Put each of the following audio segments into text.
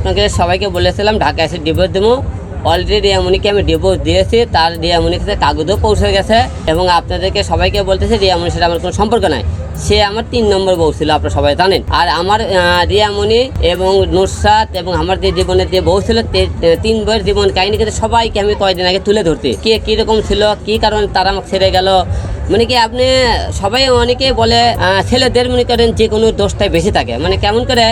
আপনাকে সবাইকে বলেছিলাম ঢাকা এসে ডিভোর্স দেবো। অলরেডি রিয়ামণিকে আমি ডিভোর্স দিয়েছি, তার রিয়ামণির কাছে কাগজও পৌঁছে গেছে এবং আপনাদেরকে সবাইকে বলতেছে রিয়ামণির সাথে আমার কোনো সম্পর্ক নাই। সে আমার 3 নম্বর বউ ছিল, আপনারা সবাই জানেন। আর আমার রিয়ামণি এবং নুসরাত এবং আমার যে জীবনের যে বউ ছিল 3 বইয়ের জীবন কাহিনী কিন্তু সবাইকে আমি কয়েকদিন আগে তুলে ধরতে কে কীরকম ছিল, কী কারণে তারা আমাকে ছেড়ে গেল। মানে কি আপনি সবাই অনেকেই বলে ছেলেদের মনে করেন যে কোনো দোষটাই বেশি থাকে, মানে কেমন করে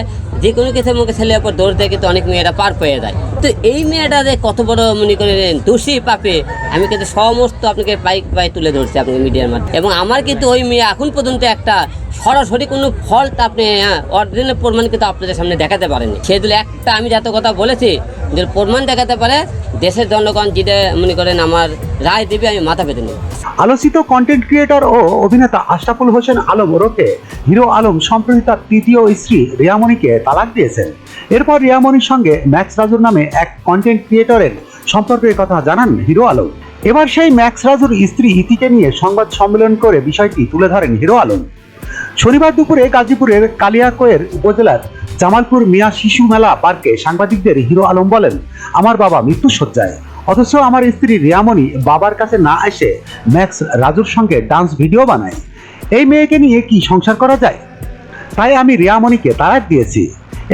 যে কোনো কিছু মুখে ছেলের উপর দোষ দেয় কিন্তু অনেক মেয়েরা পার পেয়ে যায়। তো এই মেয়েটা যে কত বড় মনে করেন দোষী পাপে আমি কিন্তু সমস্ত আপনাকে পাই তুলে ধরছি আপনাকে মিডিয়ার মাধ্যমে। এবং আমার কিন্তু ওই মেয়ে এখন পর্যন্ত একটা সরাসরি কোনো ফল্ট আপনি অরিজিনাল প্রমাণ কিন্তু আপনাদের সামনে দেখাতে পারেনি। সেগুলো একটা আমি যত কথা বলেছি যে প্রমাণ দেখাতে পারে দেশের জনগণ যেটা মনে করেন আমার রায় দেবে আমি মাথা পেতে নিই। আলোচিত কন্টেন্ট ক্রিয়েটর ও অভিনেতা আশরাফুল হোসেন আলম ওরফে হিরো আলম সম্প্রতি তার তৃতীয় স্ত্রী রিয়ামণিকে তালাক দিয়েছেন। এরপর রিয়ামণির সঙ্গে ম্যাক্স রাজুর নামে এক কন্টেন্ট ক্রিয়েটরের সম্পর্কের কথা জানান হিরো আলম। এবার সেই ম্যাক্স রাজুর স্ত্রী ইতিকে নিয়ে সংবাদ সম্মেলন করে বিষয়টি তুলে ধরেন হিরো আলম। শনিবার দুপুরে গাজীপুরের কালিয়াকৈর উপজেলার জামালপুর মিয়া শিশু মেলা পার্কে সাংবাদিকদের হিরো আলম বলেন, আমার বাবা মৃত্যুশয্যায়, অথচ আমার স্ত্রী রিয়ামণি বাবার কাছে না এসে ম্যাক্স রাজুর সঙ্গে ডান্স ভিডিও বানায়। এই মেয়েকে নিয়ে কি সংসার করা যায়? তাই আমি রিয়ামণিকে তালাক দিয়েছি।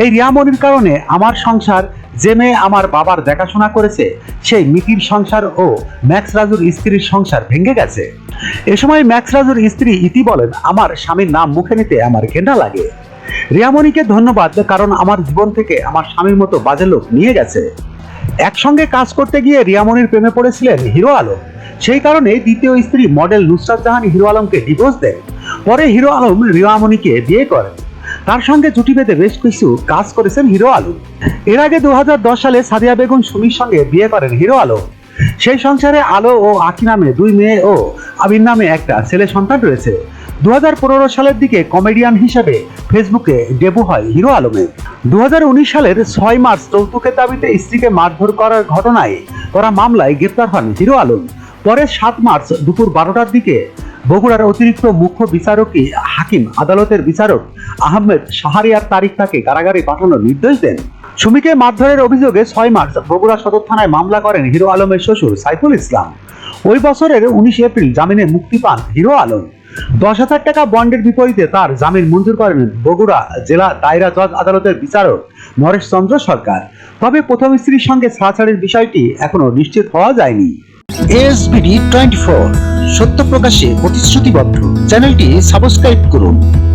এই রিয়ামণির কারণে আমার সংসার, যে মেয়ে আমার বাবার দেখাশোনা করেছে সেই মিতির সংসার ও ম্যাক্স রাজুর স্ত্রীর সংসার ভেঙে গেছে। এ সময় ম্যাক্স রাজুর স্ত্রী ইতি বলেন, আমার স্বামীর নাম মুখে নিতে আমার ঘেন্না লাগে। রিয়ামণিকে ধন্যবাদ, কারণ আমার জীবন থেকে আমার স্বামীর মতো বাজে লোক নিয়ে গেছে। একসঙ্গে কাজ করতে গিয়ে রিয়ামণির প্রেমে পড়েছিলেন হিরো আলম। সেই কারণে দ্বিতীয় স্ত্রী মডেল নুসরাত জাহান হিরো আলমকে ডিভোর্স দেন। পরে হিরো আলম রিয়ামণিকে বিয়ে করেন। তার সঙ্গে জুটি বেঁধে বেশ কিছু কাজ করেছেন হিরো আলম। এর আগে 2010 সালে সাদিয়া বেগম সুমির সঙ্গে বিয়ে করেন হিরো আলম। সেই সংসারে আলো ও আঁখি নামে 2 মেয়ে ও আবির নামে একটা ছেলে সন্তান রয়েছে। 2015 সালের দিকে কমেডিয়ান হিসেবে ফেসবুকে ডেবু হয় হিরো আলমের। 2019 সালের 6 মার্চ যৌতুকের দাবিতে স্ত্রীকে মারধর করার ঘটনায় করা মামলায় গ্রেপ্তার হন হিরো আলম। পরে 7 মার্চ দুপুর 12টার দিকে বগুড়ার অতিরিক্ত মুখ্য বিচারকী হাকিম আদালতের বিচারক আহমেদ শাহরিয়ার তারিখ তাকে কারাগারে পাঠানোর নির্দেশ দেন। সুমিকে মারধরের অভিযোগে 6 মার্চ বগুড়া সদর থানায় মামলা করেন হিরো আলমের শ্বশুর সাইফুল ইসলাম। ওই বছরের 19 এপ্রিল জামিনে মুক্তি পান হিরো আলম। 10,000 টাকা বন্ডের বিপরীতে তার জামিন মঞ্জুর করেন বগুড়া জেলা দায়রা জজ আদালতের বিচারক নরেশ চন্দ্র সরকার। তবে প্রথম স্ত্রীর সঙ্গে ছাড়াছাড়ির বিষয়টি এখনো নিশ্চিত হওয়া যায়নি। ASBD 24 সত্য প্রকাশে প্রতিশ্রুতিবদ্ধ। চ্যানেলটি সাবস্ক্রাইব করুন।